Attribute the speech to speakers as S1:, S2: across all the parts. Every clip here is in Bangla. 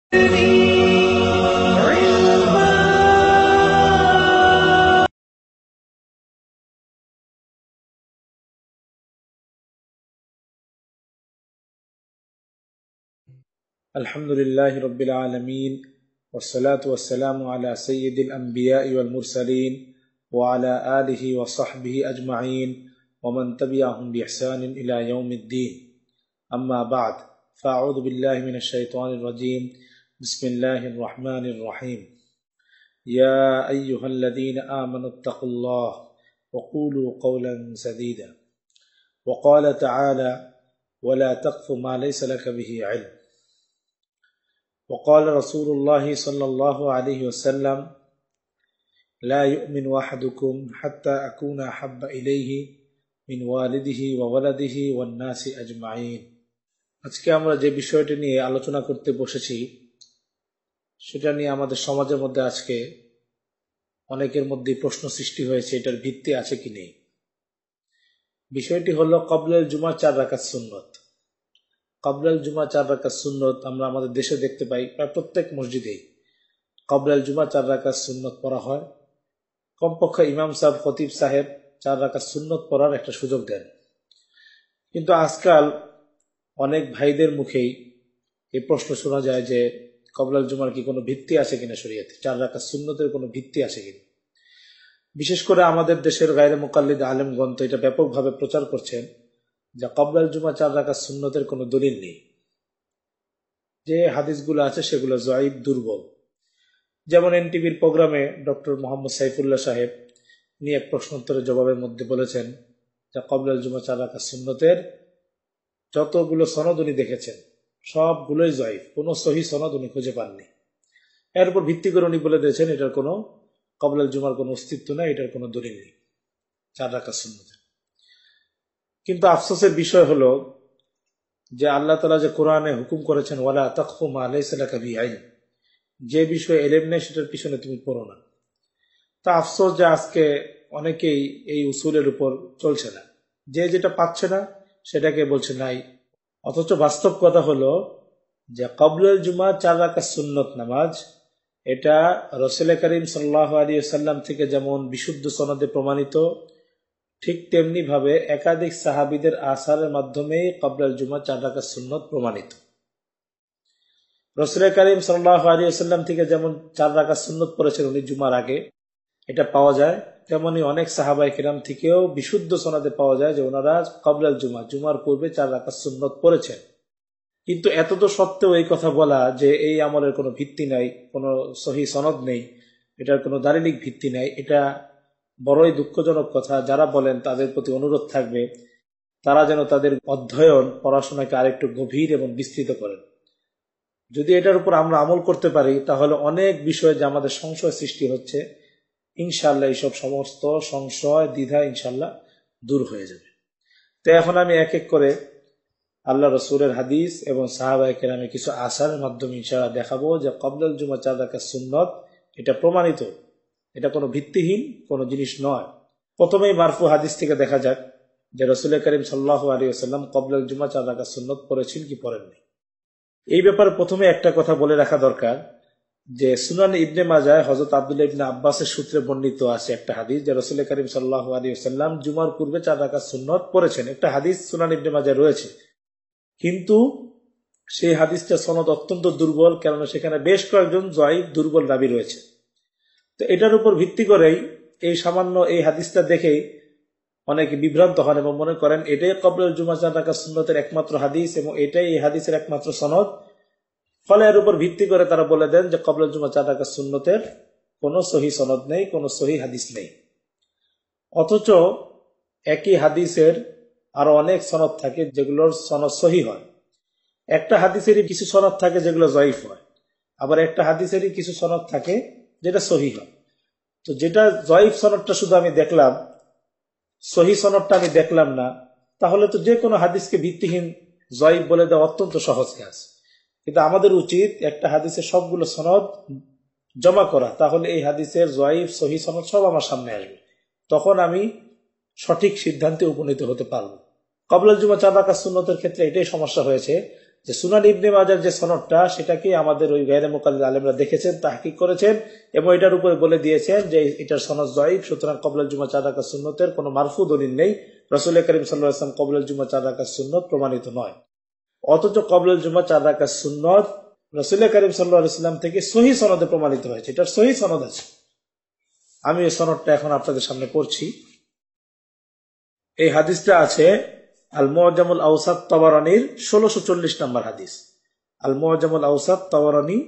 S1: الحمد لله رب العالمين والصلاة والسلام على سيد الأنبياء والمرسلين وعلى آله وصحبه أجمعين ومن تبعهم بإحسان إلى يوم الدين أما بعد فأعوذ بالله من الشيطان الرجيم بسم الله الرحمن الرحيم يا أيها الذين آمنوا اتقوا الله وقولوا قولا سديدا وقال تعالى ولا تقف ما ليس لك به علم وقال رسول الله صلى الله عليه وسلم لا يؤمن أحدكم حتى أكون أحب إليه من والده وولده والناس أجمعين আজকে আমরা যে বিষয়টি নিয়ে আলোচনা করতে বসেছি সেটা নিয়ে আমাদের সমাজের মধ্যে আজকে অনেকের মধ্যে প্রশ্ন সৃষ্টি হয়েছে, এটার ভিত্তি আছে কি নেই। বিষয়টি হলো কবলেল জুমা 4 রাকাত সুন্নত। কবলেল জুমা 4 রাকাত সুন্নত আমরা আমাদের দেশে দেখতে পাই, প্রায় প্রত্যেক মসজিদেই কবলেল জুমা 4 রাকাত সুন্নত পড়া হয়। কমপক্ষে ইমাম সাহেব, খতিব সাহেব 4 রাকাত সুন্নত পড়ার একটা সুযোগ দেন। কিন্তু আজকাল অনেক ভাইদের মুখেই এই প্রশ্ন শোনা যায় যে কবলেল জুমার কি কোনো ভিত্তি আছে কিনা, শরীয়তে 4 রাকাত সুন্নতের কোনো ভিত্তি আছে কিনা। বিশেষ করে আমাদের দেশের গায়রে মুকাল্লিদ আলেমগণ তো এটা ব্যাপকভাবে প্রচার করছেন যে কবলেল জুমা 4 রাকাত সুন্নতের কোনো দলিল নেই। যে হাদিসগুলো আছে সেগুলো জয়ীফ, দুর্বল। যেমন এনটিভির প্রোগ্রামে ডক্টর মোহাম্মদ সাইফুল্লাহ সাহেব নিয়ে এক প্রশ্নোত্তরের জবাবের মধ্যে বলেছেন যে কবলেল জুমা 4 রাকাত সুন্নতের যতগুলো সনদ উনি দেখেছেন সবগুলোই জয়ীফ, কোনো সহি সনদ উনি খুঁজে পাননি। এর উপর ভিত্তি করে উনি বলে দিয়েছেন এটার কোনো কবলেল জুমার কোনো অস্তিত্ব নেই, এটার কোনো দলিল নেই 4 রাকাত সুন্নতের। কিন্তু আফসোসের বিষয় হলো যে আল্লাহ তাআলা যে কোরআনে হুকুম করেছেন ওয়ালা তাকফু মা লাইসা লাকা বিহি ইলম, যে বিষয়ে ইলম নেই সেটার পিছনে তুমি পড়ো না। তা আফসোস যে আজকে অনেকেই এই উসুলের উপর চলছে না, যে যেটা পাচ্ছে না সেটাকে বলছে নাই। অথচ বাস্তব কথা হলো যে কবলেল জুমা 4 রাকাত সুন্নত নামাজ, এটা রাসূল করিম সাল্লাল্লাহু আলাইহি ওয়াসাল্লাম থেকে যেমন বিশুদ্ধ সনদে প্রমাণিত, ঠিক তেমনি ভাবে একাধিক সাহাবীদের আসারের মাধ্যমে কবলেল জুমা 4 রাকাত সুন্নত প্রমাণিত। রাসূল করিম সাল্লাল্লাহু আলাইহি ওয়াসাল্লাম থেকে যেমন 4 রাকাত সুন্নত পড়েছেন উনি জুমার আগে, এটা পাওয়া যায়, তেমনি অনেক সাহাবায়ে কিরাম থেকেও বিশুদ্ধ সনদে পাওয়া যায় যে ওনারা কবলেল জুমা, জুমার পূর্বে 4 রাকাত সুন্নত পড়েছেন। কিন্তু এত তো সত্ত্বেও এই কথা বলা যে এই আমলের কোনো ভিত্তি নাই, কোনো সহি সনদ নেই, এটার কোনো দালিলিক ভিত্তি নাই, এটা বড়ই দুঃখজনক কথা। যারা বলেন তাদের প্রতি অনুরোধ থাকবে তারা যেন তাদের অধ্যয়ন, পড়াশোনাকে আরেকটু গভীর এবং বিস্তৃত করেন। যদি এটার উপর আমরা আমল করতে পারি তাহলে অনেক বিষয়ে যে আমাদের সংশয় সৃষ্টি হচ্ছে, ইনশাআল্লাহ এইসব সমস্ত সংশয়, দ্বিধা ইনশাআল্লাহ দূর হয়ে যাবে। তো এখন আমি এক এক করে আল্লাহ রসুলের হাদিস এবং সাহাবায়ে কেরামের কিছু আসারের মাধ্যমে ইনশাআল্লাহ দেখাবো যে কবলেল জুমা 4 রাকাত সুন্নত এটা প্রমাণিত, এটা কোনো ভিত্তিহীন কোনো জিনিস নয়। প্রথমেই মারফু হাদিস থেকে দেখা যাক যে রাসূল করিম সাল্লাল্লাহু আলাইহি ওয়াসাল্লাম কবলেল জুমা 4 রাকাত সুন্নত পড়েছেন কি পড়েননি। এই ব্যাপারে প্রথমে একটা কথা বলে রাখা দরকার যে সুনান ইবনে মাজাহ হযরত আব্দুল্লাহ ইবনে আব্বাসের সূত্রে বর্ণিত আছে একটা হাদিস যে রাসূল করিম সাল্লাল্লাহু আলাইহি ওয়াসাল্লাম জুমার পূর্বে 4 রাকাত সুন্নত পড়েছেন। একটা হাদিস সুনান ইবনে মাজাহ রয়েছে, কিন্তু সেই হাদিসটা সনদ অত্যন্ত দুর্বল, কেননা সেখানে বেশ কয়েকজন জয়ীফ, দুর্বল রাবী রয়েছে। তো এটার উপর ভিত্তি করেই এই সামান্য এই হাদিসটা দেখেই অনেকে বিভ্রান্ত হন এবং মনে করেন এটাই কবলেল জুমা 4 রাকাত সুন্নতের একমাত্র হাদিস এবং এটাই এই হাদিসের একমাত্র সনদ। ফলে এর উপর ভিত্তি করে তারা বলে দেন যে কবলেল জুমা 4 রাকাত সুন্নতের কোনো সহি সনদ নেই, কোনো সহি হাদিস নেই। অথচ একই হাদিসের আরো অনেক সনদ থাকে যেগুলোর সনদ সহি হয়। একটা হাদিসেরই কিছু সনদ থাকে যেগুলো জয়ীফ হয়, আবার একটা হাদিসেরই কিছু সনদ থাকে যেটা সহি হয়। তো যেটা জয়ীফ সনদটা শুধু আমি দেখলাম, সহি সনদটা আমি দেখলাম না, তাহলে তো যে কোনো হাদিসকে ভিত্তিহীন জয়ীফ বলে দেওয়া অত্যন্ত সহজ কাজ। কিন্তু আমাদের উচিত একটা হাদিসের সবগুলো সনদ জমা করা, তাহলে এই হাদিসের জয়ীফ, সহি সনদ সব আমার সামনে আসবে, তখন আমি সঠিক সিদ্ধান্তে উপনীত হতে পারবো। কবলেল জুমা 4 রাকাত সুন্নতের ক্ষেত্রে এটাই সমস্যা হয়েছে যে সুনান ইবনে মাজার যে সনদটা সেটাকে আমাদের ওই গায়রে মুকাল্লিদ আলেমরা দেখেছেন, তাহকিক করেছেন এবং এটার উপরে বলে দিয়েছেন যে এটার সনদ যঈফ, সুতরাং ক্বাবলাল জুমা 4 রাকাত সুন্নতের কোনো মারফু দলিল নেই। রাসূল করিম সাল্লাল্লাহু আলাইহি ওয়াসাল্লাম ক্বাবলাল জুমা 4 রাকাত সুন্নত প্রমাণিত নয়। অথচ ক্বাবলাল জুমা 4 রাকাত সুন্নত রাসূল করিম সাল্লাল্লাহু আলাইহি ওয়াসাল্লাম থেকে সহিহ সনদে প্রমাণিত হয়েছে, এটার সহিহ সনদ আছে। আমি এই সনদটা এখন আপনাদের সামনে পড়ছি। এই হাদিসটা আছে আল মুআজামুল আওসাত তাবারানির 1640 নম্বর হাদিস। আল মুআজামুল আওসাত তাবারানি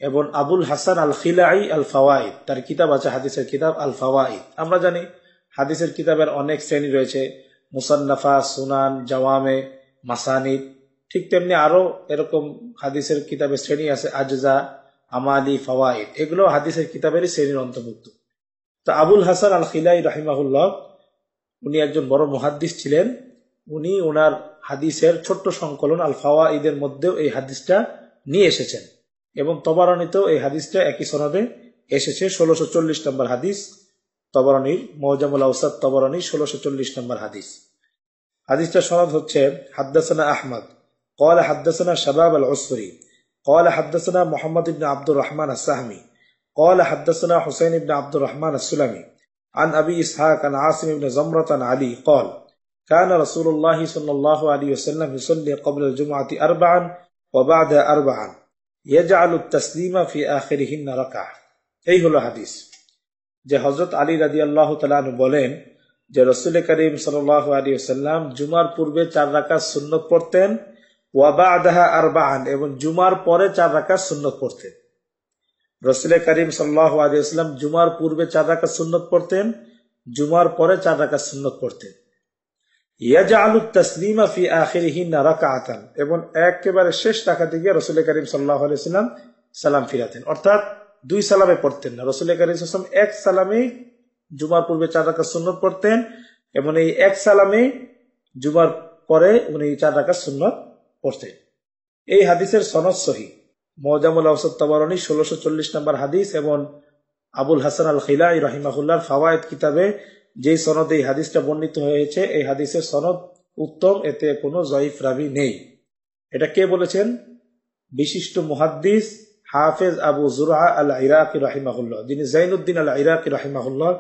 S1: এবং আবুল হাসান আল খিলাই আল ফাওয়াইদ, তার কিতাব আছে হাদিসের কিতাব আল ফাওয়াইদ। আমরা জানি হাদিসের কিতাবের অনেক শ্রেণী রয়েছে, মুসান্নাফা, সুনান, জাওয়ামে, মাসানিদ। ঠিক তেমনি আরো এরকম হাদিসের কিতাবের শ্রেণী আছে, আজজা, আমালি, ফাওয়াইদ। এগুলো হাদিসের কিতাবেরই শ্রেণীর অন্তর্ভুক্ত। তো আবুল হাসান আল খিলাই রাহিমাহুল্লাহ উনি একজন বড় মুহাদ্দিস ছিলেন। উনি ওনার হাদিসের ছোট্ট সংকলন আল ফাওয়াইদের মধ্যেও এই হাদিসটা নিয়ে এসেছেন এবং তবারানিতেও এই হাদিসটা একই সনদে এসেছে। 1640 নম্বর হাদিস, তবারানির মুআজামুল আওসাত তবারানি 1640 নম্বর হাদিস। হাদিসটা সনদ হচ্ছে হাদ্দাসানা আহমদ قال حدثنا شباب العسفري قال حدثنا محمد بن عبد الرحمن السهمي قال حدثنا حسين بن عبد الرحمن السلمي عن أبي إسحاق عن عاصم بن زمرة عن علي قال كان رسول الله صلى الله عليه وسلم يصلي قبل الجمعة 4 وبعدها 4 يجعل التسليم في آخرهن ركعة। এই হলো হাদিস যে হযরত আলী রাদিয়াল্লাহু তাআলা আনহু বলেন যে রাসূল করিম সাল্লাল্লাহু আলাইহি ওয়াসাল্লাম জুমার পূর্বে 4 রাকাত সুন্নাত পড়তেন, ওয়া বা'দাহা 4 এবং জুমার পরে 4 রাকাত সুন্নাত পড়তেন। রাসূল করিম সাল্লাল্লাহু আলাইহি ওয়াসাল্লাম জুমার পূর্বে 4 রাকাত সুন্নাত পড়তেন, জুমার পরে 4 রাকাত সুন্নাত পড়তেন। ইয়াজআলু তাসলিমা ফি আখিরিহিন্না রাকাআতান এবং একেবারে শেষ রাকাতে গিয়ে রাসূল করিম সাল্লাল্লাহু আলাইহি ওয়াসাল্লাম সালাম ফিরাতেন, অর্থাৎ 2 সালামে পড়তেন না। রাসূল করিম সাল্লাল্লাহু আলাইহি ওয়াসাল্লাম এক সালামে জুমার পূর্বে 4 রাকাত সুন্নাত পড়তেন এবং এই এক সালামে জুমার পরে উনি 4 রাকাত সুন্নাত পড়তেন। এই হাদিসের সনদ সহিহ। মুআজামুল আওসাত তাবারানি 1640 নম্বর হাদিস এবং আবুল হাসান আল খিলাই রাহিমাহুল্লাহর ফাওয়ায়েদ কিতাবে যেই সনদে এই হাদিসটা বর্ণিত হয়েছে, এই হাদিসের সনদ উত্তম, এতে কোনো জয়ীফ রাবি নেই। এটা কে বলেছেন? বিশিষ্ট মুহাদ্দিস হাফেজ আবু জুরআ আল ইরাকি রাহিমাহুল্লাহ, যিনি জাইনুদ্দিন আল ইরাকি রাহিমাহুল্লাহ,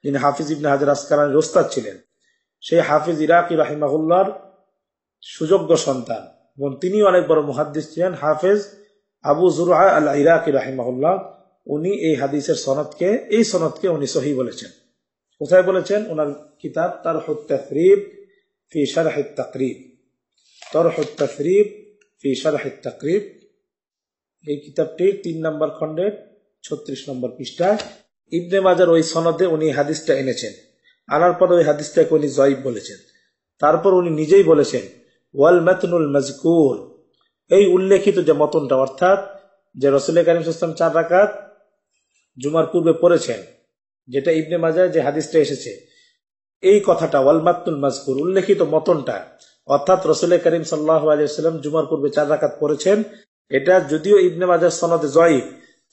S1: যিনি হাফিজ ইবনে হাজার আসকালানির ওস্তাদ ছিলেন। সেই হাফিজ ইরাকি রাহিমাহুল্লাহর সুযোগ্য সন্তান এবং তিনি অনেক বড় মুহাদ্দিস ছিলেন। হাফেজ আবু জুরআ আল ইরাকি রাহিমাহুল্লাহ উনি এই হাদিসের সনদকে, এই সনদকে উনি সহিহ বলেছেন। কোথায় বলেছেন? ওনার কিতাব তারহুত তাসরিব ফি শারহিত তাকরিব, তারহুত তাসরিব ফি শারহিত তাকরিব। এই কিতাবটির 3 নম্বর খণ্ডের 36 নম্বর পৃষ্ঠায় ইবনে মাজার ওই সনদে উনি হাদিসটা এনেছেন। আনার পর ওই হাদিসটাকে উনি জয়ীফ বলেছেন। তারপর উনি নিজেই বলেছেন ওয়াল মাতনুল মাজকুর, এই উল্লেখিত যে মতনটা, অর্থাৎ যে রাসূল করিম সাল্লাল্লাহু আলাইহি ওয়াসাল্লাম 4 রাকাত জুমার পূর্বে পড়েছেন, যেটা ইবনে মাজাহ যে হাদিসটা এসেছে, এই কথাটা ওয়াল মাতনুল মাজকুর, উল্লেখিত মতনটা, অর্থাৎ রাসূল করিম সাল্লাল্লাহু আলাইহি ওয়াসাল্লাম জুমার পূর্বে 4 রাকাত পড়েছেন, এটা যদিও ইবনে মাজাহ সনদে জয়ীফ,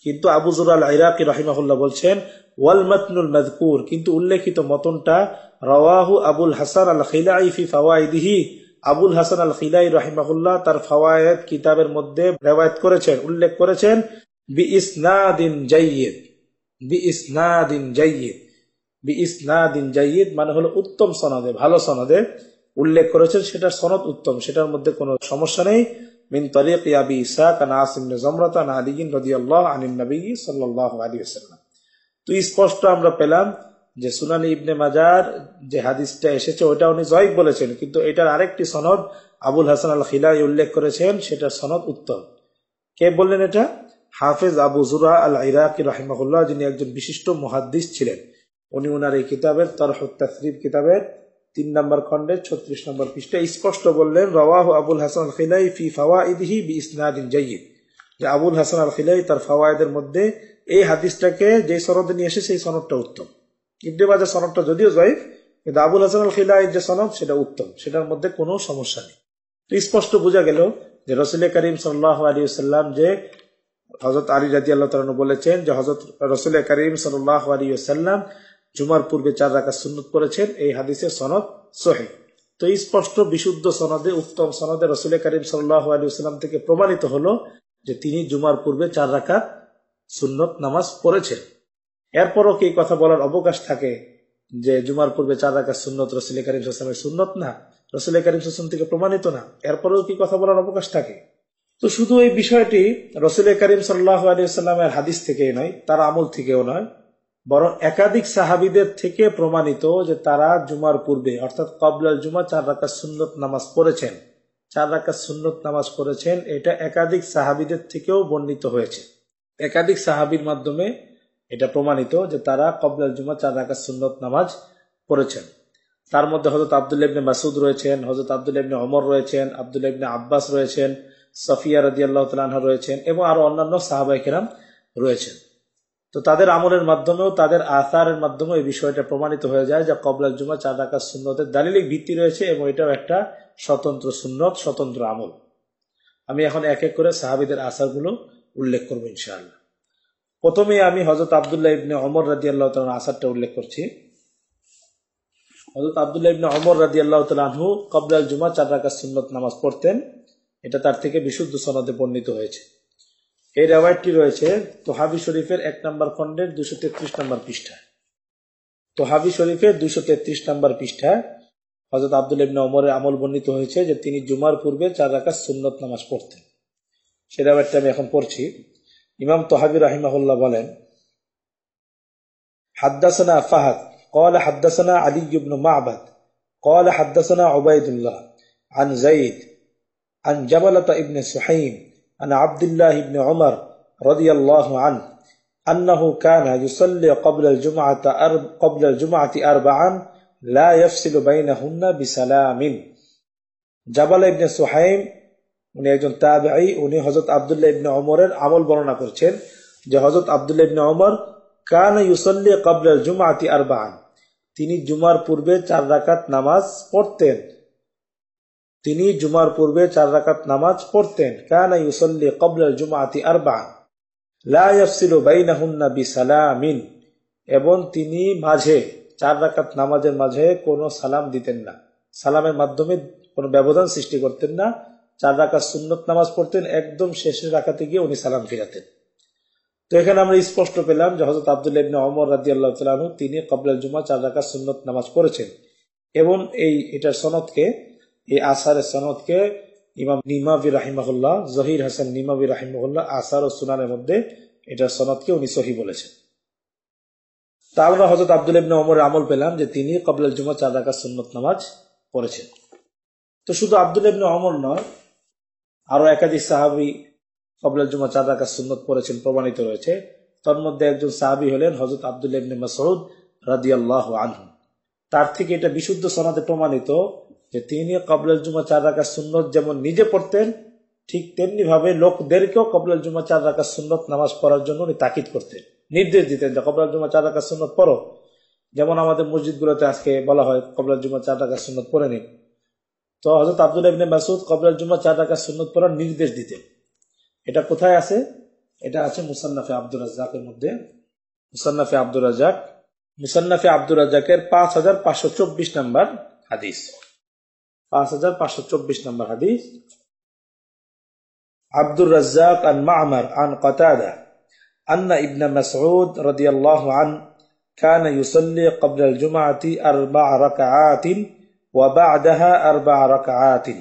S1: কিন্তু আবু জুরআ আল ইরাকি রাহিমাহুল্লাহ বলছেন ওয়াল মাতনুল মাযকুর, কিন্তু উল্লেখিত মতনটা রাওয়াহু আবুল হাসান আল খিলাই ফি ফাওয়াইদিহি, আবুল হাসান আল খিলাই রাহিমাহুল্লাহ তার ফাওয়ায়েদ কিতাবের মধ্যে রিওয়ায়াত করেছেন, উল্লেখ করেছেন বিইসনাদিন জাইয়িদ, বিইসনাদিন জাইয়িদ, বিইসনাদিন জাইয়িদ মানে হলো উত্তম সনদে, ভালো সনদে উল্লেখ করেছেন, সেটার সনদ উত্তম, সেটার মধ্যে কোনো সমস্যা নেই। মিন তরিক আবি ইসহাক আন আসিম ইবনে যামরাতা আন আলী রাদিয়াল্লাহু আনিন নবী সাল্লাল্লাহু আলাইহি ওয়াসাল্লাম। তো স্পষ্ট আমরা পেলাম যে সুনানি ইবনে মাজার যে হাদিসটা এসেছে ওটা উনি জয়ীফ বলেছেন, কিন্তু এটার আরেকটি সনদ আবুল হাসান আল খিলাই উল্লেখ করেছেন, সেটার সনদ উত্তম। কে বললেন এটা? হাফেজ আবু জুরআ আল ইরাকি রাহিমাহুল্লাহ, যিনি একজন বিশিষ্ট মুহাদ্দিস ছিলেন। উনি ওনার এই কিতাবের তারহুত তাসরিব কিতাবের 3 নম্বর খণ্ডের 36 নম্বর পৃষ্ঠায় স্পষ্ট বললেন রাওয়াহু আবুল হাসান আল খিলাই ফি ফাওয়াইদিহি বিইসনাদিন জাইয়িদ, যে আবুল হাসান আল খিলাই তার ফাওয়ায়েদের মধ্যে এই হাদিসটাকে যে সনদে নিয়ে এসে সেই সনদটা উত্তম। ইবনে মাজাহ সনদটা যদিও জয়ীফ, কিন্তু আবুল হাসান আল খিলাই যে সনদ সেটা উত্তম, সেটার মধ্যে কোনো সমস্যা নেই। স্পষ্ট বোঝা গেল যে রাসূল করিম সাল্লাল্লাহু আলাইহি ওয়াসাল্লাম যে হযরত আলী রাদিয়াল্লাহু তাআলা আনহু বলেছেন যে হযরত রাসূল করিম সাল্লাল্লাহু আলাইহি ওয়াসাল্লাম জুমার পূর্বে 4 রাকাত সুন্নাত পড়েছেন, এই হাদিসের সনদ সহিহ। তো স্পষ্ট বিশুদ্ধ সনদে, উত্তম সনদে রাসূল করিম সাল্লাল্লাহু আলাইহি ওয়াসাল্লাম থেকে প্রমাণিত হলো যে তিনি জুমার পূর্বে 4 রাকাত সুন্নত নামাজ পড়েছেন। এরপরও কি কথা বলার অবকাশ থাকে যে জুমার পূর্বে 4 রাকাত সুন্নত রাসূল করিম সাল্লাল্লাহু আলাইহি ওয়াসাল্লামের সুন্নত না, রাসূল করিম সাল্লাল্লাহু আলাইহি ওয়াসাল্লাম থেকে প্রমাণিত না, এরপরও কি কথা বলার অবকাশ থাকে? তো শুধু এই বিষয়টি রাসূল করিম সাল্লাল্লাহু আলাইহি ওয়াসাল্লামের হাদিস থেকেই নয়, তার আমল থেকেও নয়, বরং একাধিক সাহাবীদের থেকে প্রমাণিত যে তারা জুমার পূর্বে অর্থাৎ ক্বাবলাল জুমা 4 রাকাত সুন্নত নামাজ পড়েছেন। 4 রাকাত সুন্নত নামাজ পড়েছেন, এটা একাধিক সাহাবীদের থেকেও বর্ণিত হয়েছে। একাধিক সাহাবীর মাধ্যমে এটা প্রমাণিত যে তারা ক্বাবলাল জুমা 4 রাকাত সুন্নত নামাজ পড়েছেন। তার মধ্যে হযরত আব্দুল্লাহ ইবনে মাসউদ রয়েছেন, হযরত আব্দুল্লাহ ইবনে ওমর রয়েছেন, আব্দুল্লাহ ইবনে আব্বাস রয়েছেন, সাফিয়া রাদিয়াল্লাহু তাআলা আনহা রয়েছেন এবং আরো অন্যান্য সাহাবায়ে কেরাম রয়েছেন। তো তাদের আমলের মাধ্যমেও, তাদের আসারের মাধ্যমেও এই বিষয়টা প্রমাণিত হয়ে যায় যে ক্বাবলাল জুমা 4 রাকাত সুন্নতের দালিলিক ভিত্তি রয়েছে এবং এটাও একটা স্বতন্ত্র সুন্নত, স্বতন্ত্র আমল। আমি এখন এক এক করে সাহাবীদের আসারগুলো উল্লেখ করব ইনশাআল্লাহ। প্রথমে আমি হযরত আব্দুল্লাহ ইবনে ওমর রাদিয়াল্লাহু তাআলা আসারটা উল্লেখ করছি। হযরত আব্দুল্লাহ ইবনে ওমর রাদিয়াল্লাহু তাআলা আনহু ক্বাবলাল জুমা 4 রাকাত সুন্নত নামাজ পড়তেন। এটা তার থেকে বিশুদ্ধ সনদে বর্ণিত হয়েছে। এই রিওয়ায়াতটি রয়েছে তোহাবি শরীফের 1 নম্বর খণ্ডের 233 নম্বর পৃষ্ঠায়। তোহাবি শরীফের 233 নম্বর পৃষ্ঠায় হযরত আব্দুল্লাহ ইবনে ওমরের আমল বর্ণিত হয়েছে যে তিনি জুমার পূর্বে 4 রাকাত সুন্নত নামাজ পড়তেন। সেই রিওয়ায়াতটা আমি এখন পড়ছি। ইমাম তোহাবি রাহিমাহুল্লাহ বলেন, হাদ্দাসানা ফাহাদ قال حدثنا علي بن معبد قال حدثنا عبيد الله عن زيد عن جبلة ابن سحيم عن عبد الله بن عمر رضي الله عنه أنه كان يصلي قبل الجمعة أربعا لا يفصل بينهن بسلام। জাবালা ইবনে সুহাইম উনি একজন তাবেঈ, উনি হযরত আব্দুল্লাহ ইবনে ওমরের আমল বর্ণনা করছেন যে হযরত আব্দুল্লাহ ইবনে ওমর কানা ইউসাল্লি ক্বাবলাল জুমআতি আরবাআন, তিনি জুমার পূর্বে 4 রাকাত নামাজ পড়তেন। তিনি জুমার পূর্বে 4 রাকাত নামাজ পড়তেন। কানা ইউসাল্লি ক্বাবলাল জুমআতি আরবাআন লা ইয়াফসিলু বাইনাহুন্না বিসালামিন, এবং তিনি মাঝে 4 রাকাত নামাজের মাঝে কোনো সালাম দিতেন না, সালামের মাধ্যমে কোনো ব্যবধান সৃষ্টি করতেন না। 4 রাকাত সুন্নত নামাজ পড়তেন, একদম শেষের রাকাতে গিয়ে উনি সালাম ফিরাতেন। তো এখানে আমরা স্পষ্ট পেলাম যে হযরত আব্দুল্লাহ ইবনে ওমর রাদিয়াল্লাহু তাআলা আনহু তিনি ক্বাবলাল জুমা 4 রাকাত সুন্নত নামাজ পড়েছেন। এবং এটার সনদকে, এই আসারের সনদকে ইমাম নিমাবি রাহিমাহুল্লাহ, জহির হাসান নিমাবি রাহিমাহুল্লাহ আসার ও সুনানের মধ্যে এটার সনদকে উনি সহিহ বলেছেন। তা আমরা হযরত আব্দুল্লাহ ইবনে ওমরের আমল পেলাম যে তিনি ক্বাবলাল জুমা 4 রাকাত সুন্নত নামাজ পড়েছেন। তো শুধু আব্দুল্লাহ ইবনে ওমর নয়, আরো একাধিক সাহাবী ক্বাবলাল জুমা 4 রাকাত সুন্নত পড়েছেন, প্রমাণিত রয়েছে। তার মধ্যে একজন সাহাবী হলেন হযরত আব্দুল্লাহ ইবনে মাসউদ রাদিয়াল্লাহু আনহু। তার থেকে এটা বিশুদ্ধ সনদে প্রমাণিত যে তিনি ক্বাবলাল জুমা 4 রাকাত সুন্নত যেমন নিজে পড়তেন, ঠিক তেমনি ভাবে লোকদেরকেও ক্বাবলাল জুমা 4 রাকাত সুন্নত নামাজ পড়ার জন্য উনি তাকিদ করতেন, নির্দেশ দিতেন যে ক্বাবলাল জুমা 4 রাকাত সুন্নত পড়ো। যেমন আমাদের মসজিদগুলোতে আজকে বলা হয় ক্বাবলাল জুমা 4 রাকাত সুন্নত পড়ে নিন। তো হযরত আব্দুল্লাহ ইবনে মাসউদ ক্বাবলাল জুমা 4 রাকাত সুন্নত পড়ার নির্দেশ দিতেন। এটা কোথায় আছে? এটা আছে মুসান্নাফে আব্দুর রাজ্জাকের মধ্যে। মুসান্নাফে আব্দুর রাজ্জাকের 5524 নম্বর হাদিস। 5524 নম্বর হাদিস। আব্দুর রাজ্জাক আন মা'মার আন কাতাদা আন্না ইবনে মাসউদ রাদিয়াল্লাহু আনহু কানা ইউসাল্লি ক্বাবলা আল জুমআতি 4 রাকাআতিন ওয়া বা'দাহা 4 রাকাআতিন।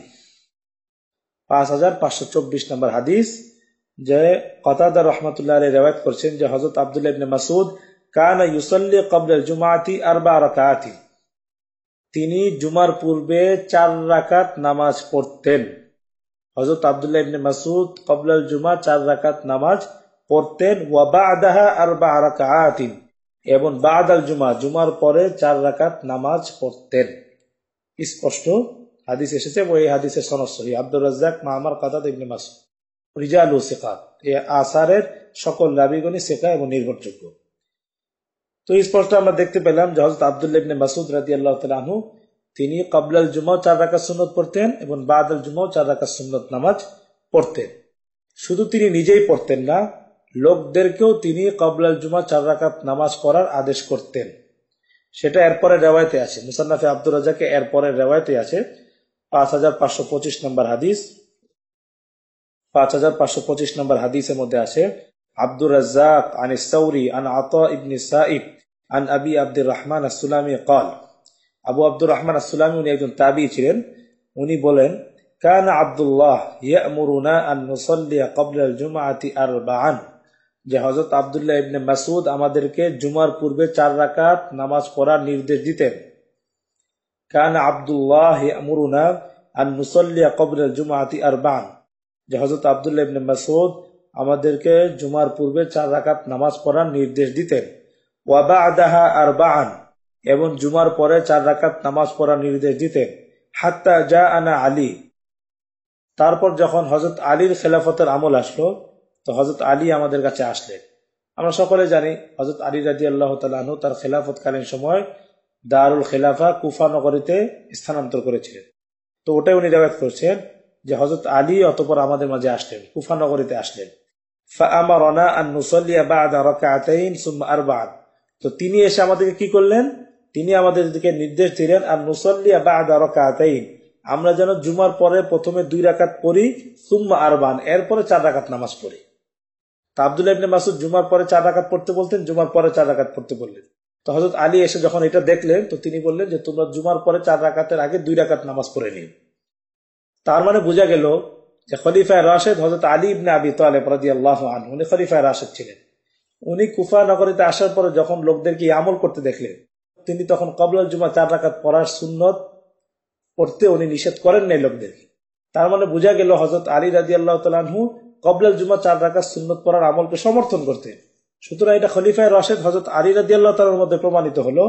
S1: 5524 নম্বর হাদিস, যে কাতাদা রাহমাতুল্লাহ আলাইহি riwayat করছেন যে হযরত আব্দুল্লাহ ইবনে মাসউদ কানা ইউসাল্লি ক্বাবলা আল জুমআতি 4 রাকাআতিন, তিনি জুমার পূর্বে 4 রাকাত নামাজ পড়তেন। হযরত আব্দুল্লাহ ইবনে মাসউদ ক্বাবলাল জুমা 4 রাকাত নামাজ পড়তেন। ওয়া বা'দাহা 4 রাকাআতিন, এবং বা'দাল জুমা, জুমার পরে 4 রাকাত নামাজ পড়তেন। স্পষ্ট হাদিস এসেছে এবং এই হাদিসের সনদ সহিহ। আব্দুর রাজ্জাক, মা'মার, কাতাদা ইবনে মাসউদ রিজালু সিকাত, এই আসারের সকল রাবীগণ সিকা এবং নির্ভরযোগ্য। তো স্পষ্ট আমরা দেখতে পেলাম যে হযরত আব্দুল্লাহ ইবনে মাসউদ রাদিয়াল্লাহু তাআলা আনহু তিনি ক্বাবলাল জুমা 4 রাকাত সুন্নত পড়তেন এবং বা'দাল জুমা 4 রাকাত সুন্নত নামাজ পড়তেন। শুধু তিনি নিজেই পড়তেন না, লোকদেরকেও তিনি ক্বাবলাল জুমা 4 রাকাত নামাজ পড়ার আদেশ করতেন। সেটা এরপরে রেওয়ায়তে আছে, মুসান্নাফে আব্দুর রাজ্জাকে এরপরে রেওয়ায়তে আছে। 5525 নম্বর হাদিস, 5525 নম্বর হাদিসের মধ্যে আছে, আব্দুর রাজ্জাক আন সাউরি আন আতা ইবনে সাইব আন আবি আব্দুর রহমান আস-সুলামি قال, আবু আব্দুর রহমান আস-সুলামি উনি একজন তাবী ছিলেন। উনি বলেন, কানা আব্দুল্লাহ ইয়ামুরুনা আন নুসাল্লি ক্বাবলা আল-জুমআতি আরবাআন, যে হযরত আব্দুল্লাহ ইবনে মাসউদ আমাদেরকে জুমার পূর্বে 4 রাকাত নামাজ পড়ার নির্দেশ দিতেন। কানা আব্দুল্লাহ ইয়ামুরুনা আন নুসাল্লি ক্বাবলা আল-জুমআতি আরবাআন, যে হযরত আব্দুল্লাহ ইবনে মাসউদ আমাদেরকে জুমার পূর্বে 4 রাকাত নামাজ পড়ার নির্দেশ দিতেন। ওয়া বা'দাহা আরবাআন, এবং জুমার পরে 4 রাকাত নামাজ পড়ার নির্দেশ দিতেন। হাত্তা জাআনা আলী, তারপর যখন হযরত আলীর খেলাফতের আমল আসলো, তো হযরত আলী আমাদের কাছে আসলেন। আমরা সকলে জানি হযরত আলী রাদিয়াল্লাহু তাআলা আনহু তার খেলাফতকালীন সময় দারুল খেলাফা কুফা নগরীতে স্থানান্তর করেছিলেন। তো ওটাই উনি রিওয়ায়াত করছেন যে হযরত আলী অতঃপর আমাদের মাঝে আসলেন, কুফা নগরীতে আসলেন। ফাআমারানা আন নুসাল্লি বা'দা রাকাতাইন সুম্মা আরবাআন, তো তিনি এসে আমাদেরকে কি করলেন, তিনি আমাদেরকে নির্দেশ দিলেন আন নুসাল্লি বা'দা রাকাতাইন, আমরা যেন জুমার পরে প্রথমে 2 রাকাত পড়ি, সুম্মা আরবাআন, এরপরে 4 রাকাত নামাজ পড়ি। তা আব্দুল্লাহ ইবনে মাসউদ জুমার পরে 4 রাকাত পড়তে বলতেন, জুমার পরে 4 রাকাত পড়তে বললেন। তো হযরত আলী এসে যখন এটা দেখলেন, তো তিনি বললেন যে তোমরা জুমার পরে 4 রাকাতের আগে 2 রাকাত নামাজ পড়ে নিও। তার মানে বোঝা গেল যে খলিফায়ে রাশেদ হযরত আলী ইবনে আবি তালেব রাদিয়াল্লাহু আনহু, উনি খলিফায়ে রাশেদ ছিলেন। উনি কুফা নগরীতে আসার পরে যখন লোকদেরকে আমল করতে দেখলেন, তিনি তখন ক্বাবলাল জুমা 4 রাকাত পড়ার সুন্নত পড়তে উনি নিষেধ করেন নাই লোকদেরকে। তার মানে বোঝা গেল হযরত আলী রাদিয়াল্লাহু তাআলা আনহু ক্বাবলাল জুমা 4 রাকাত সুন্নত পড়ার আমলকে সমর্থন করতেন। সুতরাং এটা খলিফায়ে রাশেদ হযরত আলী রাদিয়াল্লাহু তাআলার মধ্যে প্রমাণিত হলো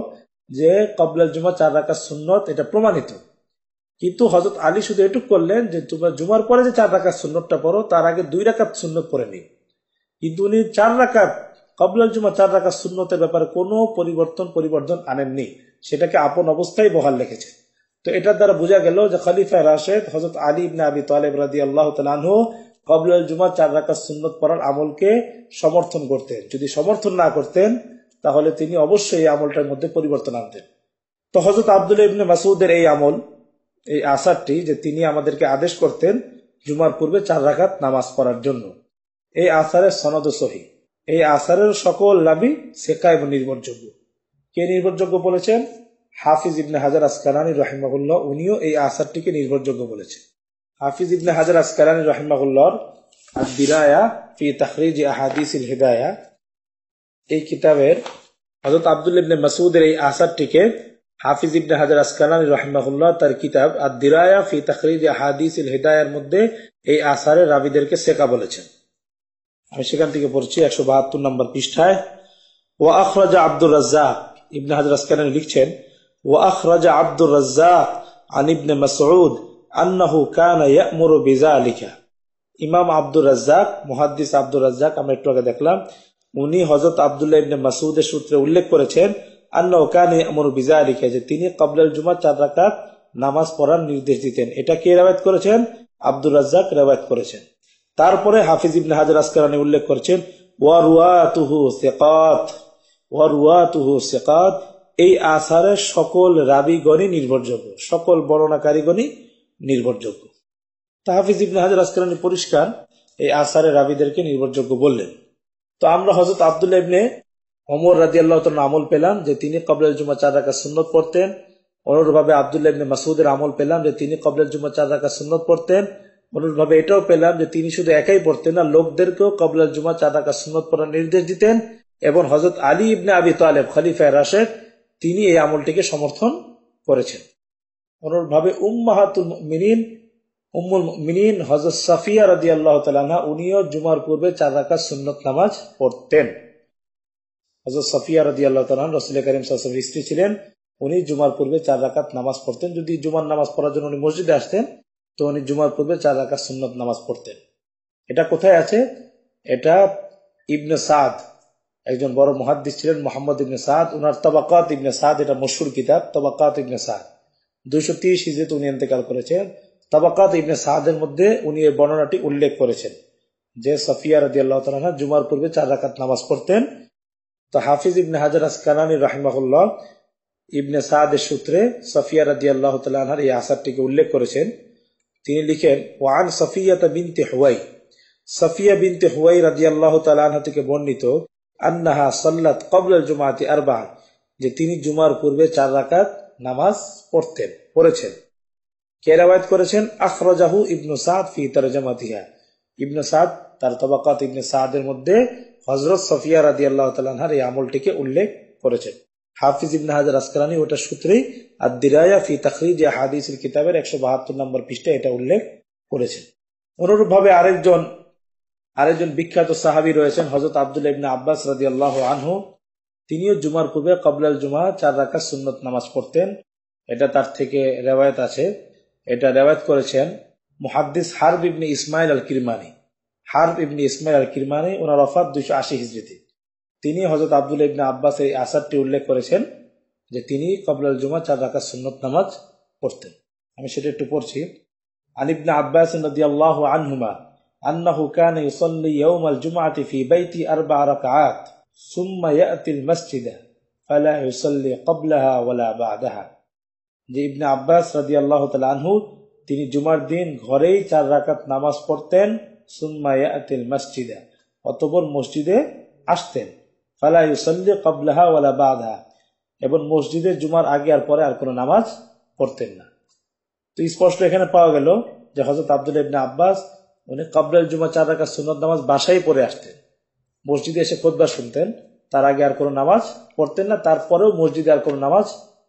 S1: যে ক্বাবলাল জুমা 4 রাকাত সুন্নত, এটা প্রমাণিত। কিন্তু হযরত আলী শুধু এটুকু করলেন যে তোমরা জুমার পরে যে 4 রাকাত সুন্নতটা পড়ো, তার আগে 2 রাকাত সুন্নত পড়ে নিও। কিন্তু উনি 4 রাকাত ক্বাবলাল জুমা 4 রাকাত সুন্নতের ব্যাপারে কোনো পরিবর্তন আনেননি, সেটাকে আপন অবস্থায় বহাল রেখেছেন। তো এটার দ্বারা বোঝা গেল যে খলিফায়ে রাশেদ হযরত আলী ইবনে আবি তালেব রাদিয়াল্লাহু তাআলা আনহু ক্বাবলাল জুমা 4 রাকাত সুন্নত পড়ার আমলকে সমর্থন করতেন। যদি সমর্থন না করতেন তাহলে তিনি অবশ্যই এই আমলটার মধ্যে পরিবর্তন আনতেন। তো হযরত আব্দুল্লাহ ইবনে মাসউদের এই আমল, এই আসারটি যে তিনি আমাদেরকে আদেশ করতেন জুমার পূর্বে 4 রাকাত নামাজ পড়ার জন্য, এই আসারের সনদ সহিহ। এই আসারের সকল রাবী সিকা এবং নির্ভরযোগ্য। কে নির্ভরযোগ্য বলেছেন? হাফিজ ইবনে হাজার আসকালানী রাহিমাহুল্লাহ, উনিও এই আসারটিকে নির্ভরযোগ্য বলেছেন। হাফিজ ইবনে হাজার আসকালানী রাহিমাহুল্লাহর আদ-দিরায়া ফি তাখরিজ আহাদিসিল হিদায়া, এই কিতাবের হযরত আব্দুল্লাহ ইবনে মাসউদের এই আসারটিকে হাফিজ ইবনে হাজার আসকালানী রাহিমাহুল্লাহ তার কিতাব আদ-দিরায়া ফি তাখরিজ আহাদিসিল হিদায়ার মধ্যে এই আসারের রাবীদেরকে সিকা বলেছেন। আমি সেখান থেকে পড়ছি 172 নম্বর পৃষ্ঠায়। ওয়া আখরাজা আব্দুর রাজ্জাক, ইবনে হাজার আসকালানী লিখছেন, ওয়া আখরাজা আব্দুর রাজ্জাক আন ইবনে মাসউদ আন্নাহু কানা ইয়া'মুরু বিযালিকা। ইমাম আব্দুর রাজ্জাক, মুহাদ্দিস আব্দুর রাজ্জাক, আমরা একটু আগে দেখলাম, উনি হযরত আব্দুল্লাহ ইবনে মাসউদের সূত্রে উল্লেখ করেছেন আন্নাহু কানা ইয়া'মুরু বিযালিকা, যে তিনি ক্বাবলাল জুমা 4 রাকাত নামাজ পড়ার নির্দেশ দিতেন। এটা কে রিওয়ায়াত করেছেন? আব্দুর রাজ্জাক রিওয়ায়াত করেছেন। তারপরে হাফিজ ইবনে হাজার আসকালানী উল্লেখ করেছেন ওয়া রুয়াতুহু সিকাত, ওয়া রুয়াতুহু সিকাত, এই আসারের সকল রাবীগণই নির্ভরযোগ্য, সকল বর্ণনাকারীগণই নির্ভরযোগ্য। তা হাফিজ ইবনে হাজার আসকালানী পরিষ্কার এই আসারের রাবীদেরকে নির্ভরযোগ্য বললেন। তো আমরা হযরত আব্দুল্লাহ ইবনে ওমর রাদিয়াল্লাহু তাআলা আমল পেলাম যে তিনি ক্বাবলাল জুমা 4 রাকাত সুন্নত পড়তেন। অনুরূপভাবে আব্দুল্লাহ ইবনে মাসউদের আমল পেলাম যে তিনি ক্বাবলাল জুমা 4 রাকাত সুন্নত পড়তেন। অনুরূপভাবে এটাও পেলাম যে তিনি শুধু একাই পড়তেন না, লোকদেরকেও ক্বাবলাল জুমা 4 রাকাত সুন্নত পড়ার নির্দেশ দিতেন। এবং হযরত আলী ইবনে আবি তালেব খলিফায়ে রাশেদ, তিনি এই আমলটিকে সমর্থন করেছেন। অনুরূপভাবে উম্মাহাতুল মুমিনিন, উম্মুল মুমিনিন হযরত সাফিয়া রাদিয়াল্লাহু তাআলা আনহা, উনিও জুমার পূর্বে 4 রাকাত সুন্নত নামাজ পড়তেন। হযরত সাফিয়া রাদিয়াল্লাহু তাআলা রাসূল কারীম সাল্লাল্লাহু আলাইহি ওয়াসাল্লামের স্ত্রী ছিলেন, উনি জুমার পূর্বে 4 রাকাত নামাজ পড়তেন। যদি জুমার নামাজ পড়ার জন্য উনি মসজিদে আসতেন, তো উনি জুমার পূর্বে 4 রাকাত সুন্নত নামাজ পড়তেন। এটা কোথায় আছে? এটা ইবনে সাদ, একজন বড় মুহাদ্দিস ছিলেন মুহাম্মদ ইবনে সাদ, উনার তাবাকাত ইবনে সাদ, এটা মশহুর কিতাব তাবাকাত ইবনে সাদ, 230 হিজরিতে উনি ইন্তেকাল করেছেন। তাবাকাত ইবনে সাদের মধ্যে উনি এই বর্ণনাটি উল্লেখ করেছেন যে সাফিয়া রাদিয়াল্লাহু তাআলা আনহা জুমার পূর্বে 4 রাকাত নামাজ পড়তেন। তো হাফিজ ইবনে হাজার আসকালানী রাহিমাহুল্লাহ ইবনে সাদের সূত্রে সফিয়া রাদিয়াল্লাহু তাআলা আনহার এই আসারটিকে উল্লেখ করেছেন। তিনি লিখেন, ওয়ান সফিয়াতা বিনতে হুয়াই, সফিয়া বিনতে হুয়াই রাদিয়াল্লাহু তাআলা আনহা থেকে বর্ণিত, আন্নাহা সাল্লাত ক্বাবলাল জুমআতি আরবাআন, যে তিনি জুমার পূর্বে 4 রাকাত নামাজ পড়েছেন। কে রওয়ায়াত করেছেন? আখরাজাহু ইবনু সাদ ফি তারজামাতিহা, ইবনে সাদ তার তাবাকাত ইবনে সাদের মধ্যে হযরত সফিয়া রাদিয়াল্লাহু তাআলা আনহার এই আমলটিকে উল্লেখ করেছেন। হাফিজ ইবনে হাজার আসকালানী ওটা সূত্রেই আদ-দিরায়া ফি তাখরিজ আহাদিসিল কিতাবের 172 নম্বর পৃষ্ঠায় এটা উল্লেখ করেছেন। অনুরূপভাবে আরেকজন বিখ্যাত সাহাবী রয়েছেন হযরত আব্দুল্লাহ ইবনে আব্বাস রাদিয়াল্লাহু আনহু। তিনিও জুমার পূর্বে ক্বাবলাল জুমা 4 রাকাত সুন্নত নামাজ পড়তেন। এটা তার থেকে রিওয়ায়াত আছে। এটা রিওয়ায়াত করেছেন মুহাদ্দিস হারব ইবনে ইসমাইল আল কিরমানি। হারব ইবনে ইসমাইল আল কিরমানি, ওনার ওফাত 280 হিজরিতে। তিনি হযরত আব্দুল্লাহ ইবনে আব্বাস এই আসারটি উল্লেখ করেছেন যে তিনি ক্বাবলাল জুমা 4 রাকাত সুন্নত নামাজ পড়তেন। আমি সেটা একটু পড়ছি। আন ইবনে আব্বাস রাদিয়াল্লাহু আনহুমা আন্নাহু কানা ইউসাল্লি ইয়াওমাল জুমআতি ফি বাইতি 4 রাকাত সুম্মা ইয়াতিল মাসজিদা ফালা ইউসাল্লি ক্বাবলাহা ওয়ালা বা'দাহা। যে ইবনে আব্বাস রাদিয়াল্লাহু তাআলা আনহু তিনি জুমার দিন ঘরেই 4 রাকাত নামাজ পড়তেন, সুম্মা ইয়াতিল মাসজিদা, অতঃপর মসজিদে আসতেন, ফালা ইউসাল্লি ক্বাবলাহা ওয়ালা বা'দাহা, এবং মসজিদে জুমার আগে আর পরে আর কোনো নামাজ পড়তেন না। তো স্পষ্ট এখানে পাওয়া গেল যে হযরত আব্দুল্লাহ ইবনে আব্বাস উনি ক্বাবলাল জুমা 4 রাকাত সুন্নত নামাজ বাসায় পড়ে আসতেন, মসজিদে এসে খুতবা শুনতেন, তার আগে আর কোনো নামাজ পড়তেন না, তারপরেও মসজিদে আর কোনো নামাজ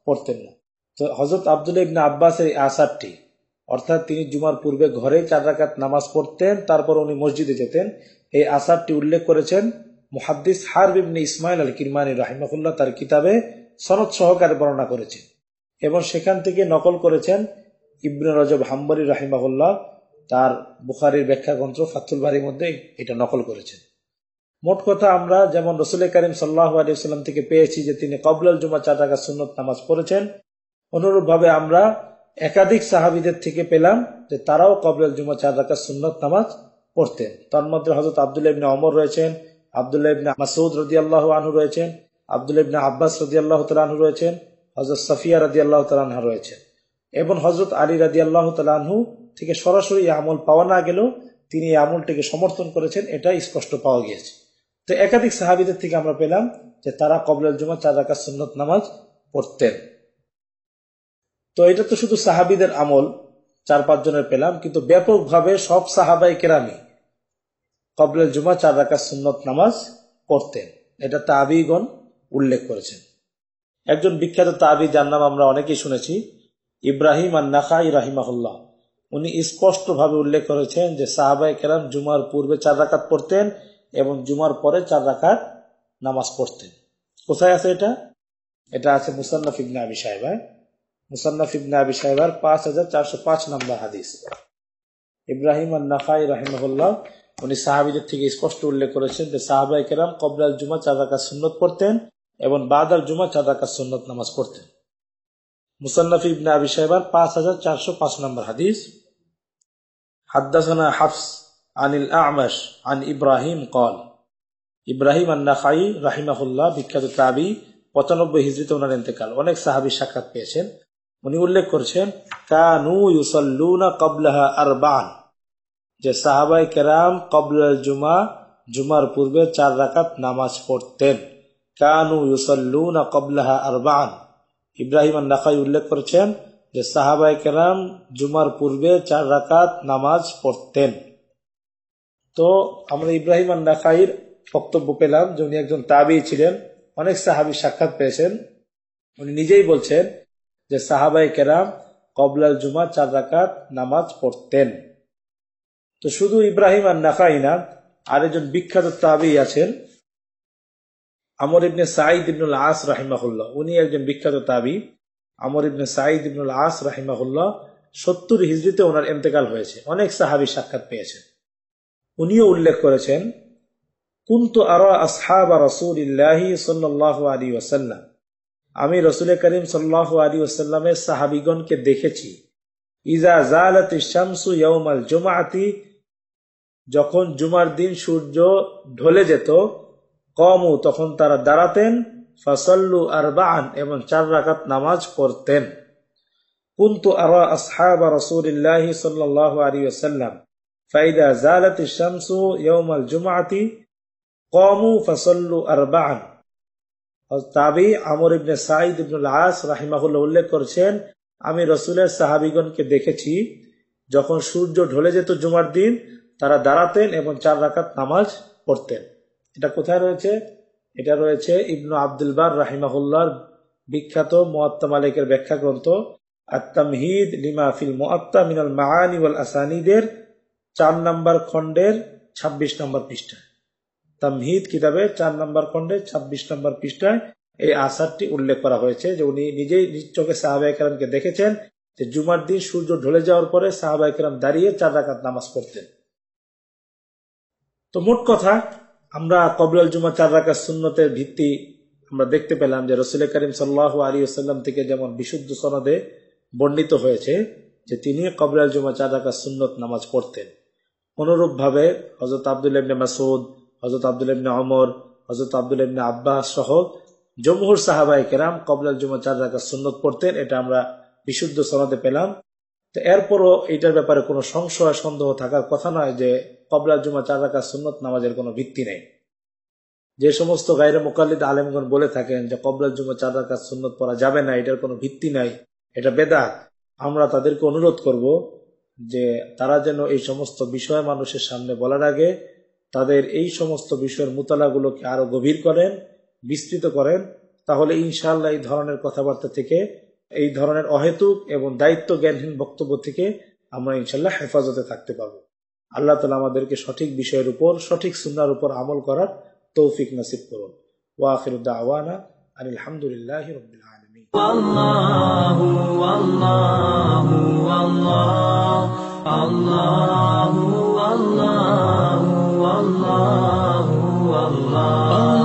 S1: পড়তেন না। তো হযরত আব্দুল্লাহ ইবনে আব্বাসের এই আসারটি, অর্থাৎ তিনি জুমার পূর্বে ঘরে 4 রাকাত নামাজ পড়তেন, তারপর উনি মসজিদে যেতেন, এই আসারটি উল্লেখ করেছেন মুহাদ্দিস হারব ইবনে ইসমাইল আল কিরমানি রাহিমাহুল্লাহ তার কিতাবে সনদ সহকারে বর্ণনা করেছেন, এবং সেখান থেকে নকল করেছেন ইবনে রজব হাম্বলি রাহিমাহুল্লাহ তার বুখারীর ব্যাখ্যা গ্রন্থ ফাথুল বারীর মধ্যে এটা নকল করেছেন। মোট কথা, আমরা যেমন রাসূল করিম সাল্লাল্লাহু আলাইহি ওয়াসাল্লাম থেকে পেয়েছি যে তিনি ক্বাবলাল জুমা 4 রাকাত সুন্নত নামাজ পড়েছেন, অনুরূপভাবে আমরা একাধিক সাহাবীদের থেকে পেলাম যে তারাও ক্বাবলাল জুমা 4 রাকাত সুন্নত নামাজ পড়তেন। তার মধ্যে হযরত আব্দুল্লাহ ইবনে ওমর রয়েছেন, আব্দুল্লাহ ইবনে মাসউদ রাদিয়াল্লাহু আনহু রয়েছেন, আব্দুল্লাহ ইবনে আব্বাস রাদিয়াল্লাহু তাআলা আনহু রয়েছেন, হযরত সাফিয়া রাদিয়াল্লাহু তাআলা আনহা রয়েছেন, এবং হযরত আলী রাদিয়াল্লাহু তাআলা আনহু থেকে সরাসরি এই আমল পাওয়া না গেলেও তিনি এই আমলটিকে সমর্থন করেছেন, এটা স্পষ্ট পাওয়া গিয়েছে। তো একাধিক সাহাবীদের থেকে আমরা পেলাম যে তারা ক্বাবলাল জুমা 4 রাকাত সুন্নত নামাজ পড়তেন। তো এটা তো শুধু সাহাবীদের আমল, 4-5 জনের পেলাম, কিন্তু ব্যাপকভাবে সব সাহাবায়ে কেরামই ক্বাবলাল জুমা 4 রাকাত সুন্নত নামাজ পড়তেন। এটা তাবিঈগণ উল্লেখ করেছেন। একজন বিখ্যাত তাবিঈ, যার নাম আমরা অনেকেই শুনেছি, ইব্রাহিম আন-নাখাই রাহিমাহুল্লাহ, উনি স্পষ্টভাবে উল্লেখ করেছেন যে সাহাবায়ে কেরাম জুমার পূর্বে 4 রাকাত পড়তেন এবং জুমার পরে 4 রাকাত নামাজ পড়তেন। কোথায় আছে এটা? এটা আছে মুসান্নাফ ইবনে আবি শায়বায়। মুসান্নাফ ইবনে আবি শায়বার 5405 নম্বর হাদিস। ইব্রাহিম আন-নাখাই রাহিমাহুল্লাহ উনি সাহাবীদের থেকে স্পষ্ট উল্লেখ করেছেন যে সাহাবায়ে কেরাম ক্বাবলাল জুমা 4 রাকাত সুন্নত পড়তেন এবং বাদাল জুমা 4 রাকাত সুন্নত নামাজ পড়তেন। মুসান্নাফ ইবনে আবি শায়বার 5405 নম্বর হাদিস। হাদ্দাসানা হাফস আনিল আ'মাশ আন ইব্রাহিম ক্বাল, ইব্রাহিম আন-নাখাই রাহিমাহুল্লাহ বিখ্যাত তাবিঈ, 95 হিজরিতে ওনার ইন্তেকাল। অনেক সাহাবী সাক্ষাৎ পেয়েছেন। উনি উল্লেখ করেছেন কানু ইউসাল্লুনা ক্বাবলাহা আরবা'আন, যে সাহাবায়ে কেরাম ক্বাবলাল জুমা, জুমার পূর্বে 4 রাকাত নামাজ পড়তেন। কানু ইউসাল্লুনা ক্বাবলাহা আরবা'আন, ইব্রাহিম আন-নাখাই উল্লেখ করেছেন যে সাহাবায়ে কেরাম জুমার পূর্বে 4 রাকাত নামাজ পড়তেন। তো আমরা ইব্রাহিম আন-নাখাইর বক্তব্য পেলাম যে উনি একজন তাবিঈ ছিলেন, অনেক সাহাবী সাক্ষাৎ পেয়েছেন। উনি নিজেই বলছেন যে সাহাবায়ে কেরাম ক্বাবলাল জুমা 4 রাকাত নামাজ পড়তেন। তো শুধু ইব্রাহিম আন-নাখাই না, আরেকজন বিখ্যাত তাবিঈ আছেন আমর ইবনে সাঈদ ইবনুল আস রাহিমাহুল্লাহ। উনি একজন বিখ্যাত তাবিঈ। আমর ইবনে সাঈদ ইবনুল আস রাহিমাহুল্লাহ 70 হিজরিতে ওনার ইন্তেকাল হয়েছে। অনেক সাহাবী সাক্ষাৎ পেয়েছেন। উনিও উল্লেখ করেছেন কুনতু আরা আসহাবা রাসূলিল্লাহি সাল্লাল্লাহু আলাইহি ওয়াসাল্লাম, আমি রাসূল করিম সাল্লাল্লাহু আলাইহি ওয়াসাল্লামের সাহাবীগণকে দেখেছি, ইজা জালাতিশ শামসু ইয়াউমাল জুমআতি, যখন জুমার দিন সূর্য ঢলে যেত, কমু, তখন তারা দাঁড়াতেন, ফাসাল্লু আরবাআন, এবং 4 রাকাত নামাজ পড়তেন। কুনতু আরা আসহাবা রাসূলিল্লাহি সাল্লাল্লাহু আলাইহি ওয়াসাল্লাম ফাইদা জালাতিশ শামসু ইয়াউমাল জুমআতি ক্বামু ফাসাল্লু আরবাআন। তাবি আমর ইবনে সাঈদ ইবনুল আস রাহিমাহুল্লাহ উল্লেখ করেছেন, আমি রাসূলের সাহাবীগণকে দেখেছি যখন সূর্য ঢলে যেত জুমার দিন তারা দাঁড়াতেন এবং 4 রাকাত নামাজ পড়তেন। এটা কোথায় রয়েছে? এটা রয়েছে ইবনু আব্দুল বার রাহিমাহুল্লাহর বিখ্যাত মুয়াত্তা মালিকের ব্যাখ্যা গ্রন্থ আত-তামহিদ লিমা ফিল মুআত্তা মিনাল মাআনি ওয়াল আসানিদের 4 নম্বর খণ্ডের 26 নম্বর পৃষ্ঠায়। তামহিদ কিতাবে 4 নম্বর খণ্ডে 26 নম্বর পৃষ্ঠায় এই আসারটি উল্লেখ করা হয়েছে যে উনি নিজেই নিজ চোখে সাহাবায়ে কেরামকে দেখেছেন যে জুমার দিন সূর্য ঢলে যাওয়ার পরে সাহাবায়ে কেরাম দাঁড়িয়ে 4 রাকাত নামাজ পড়তেন। তো মোট কথা আমরা কবলাল জুমা 4 রাকাত সুন্নতের ভিত্তি আমরা দেখতে পেলাম যে রাসূল করিম সাল্লাল্লাহু আলাইহি ওয়াসাল্লাম থেকে যেমন বিশুদ্ধ সনদে বর্ণিত হয়েছে যে তিনি কবলাল জুমা 4 রাকাত সুন্নত নামাজ পড়তেন। অনুরূপভাবে হযরত আব্দুল্লাহ ইবনে মাসউদ, হযরত আব্দুল্লাহ ইবনে ওমর, হযরত আব্দুল্লাহ ইবনে আব্বাস সহ জমহুর সাহাবায়ে কেরাম কবলাল জুমা 4 রাকাত সুন্নত পড়তেন। এটা আমরা বিশুদ্ধ সনদে পেলাম। তো এরপরও এটার ব্যাপারে কোনো সংশয় সন্দেহ থাকার কথা নয় যে কবলাল জুমা 4 রাকাত সুন্নত নামাজের কোনো ভিত্তি নেই। যে সমস্ত গায়রে মুকাল্লিদ আলেমগণ বলে থাকেন যে কবলাল জুমা 4 রাকাত সুন্নত পড়া যাবে না, এটার কোনো ভিত্তি নাই, এটা বেদাত, আমরা তাদেরকে অনুরোধ করব যে তারা যেন এই সমস্ত বিষয় মানুষের সামনে বলার আগে তাদের এই সমস্ত বিষয়ের মুতালাগুলোকে আরো গভীর করেন, বিস্তৃত করেন। তাহলে ইনশাআল্লাহ এই ধরনের কথাবার্তা থেকে, এই ধরনের অহেতুক এবং দায়িত্ব জ্ঞানহীন বক্তব্য থেকে আমরা ইনশাআল্লাহ হেফাজতে থাকতে পারবো। আল্লাহ তাআলা আমাদেরকে সঠিক বিষয়ের উপর, সঠিক সুন্নাহর উপর আমল করার তৌফিক নসিব করুন। ওয়া আখিরু দাওয়ানা আনিল হামদুলিল্লাহি রাব্বিল আলামিন। আল্লাহু আল্লাহু আল্লাহ আল্লাহু আল্লাহু আল্লাহু আল্লাহ।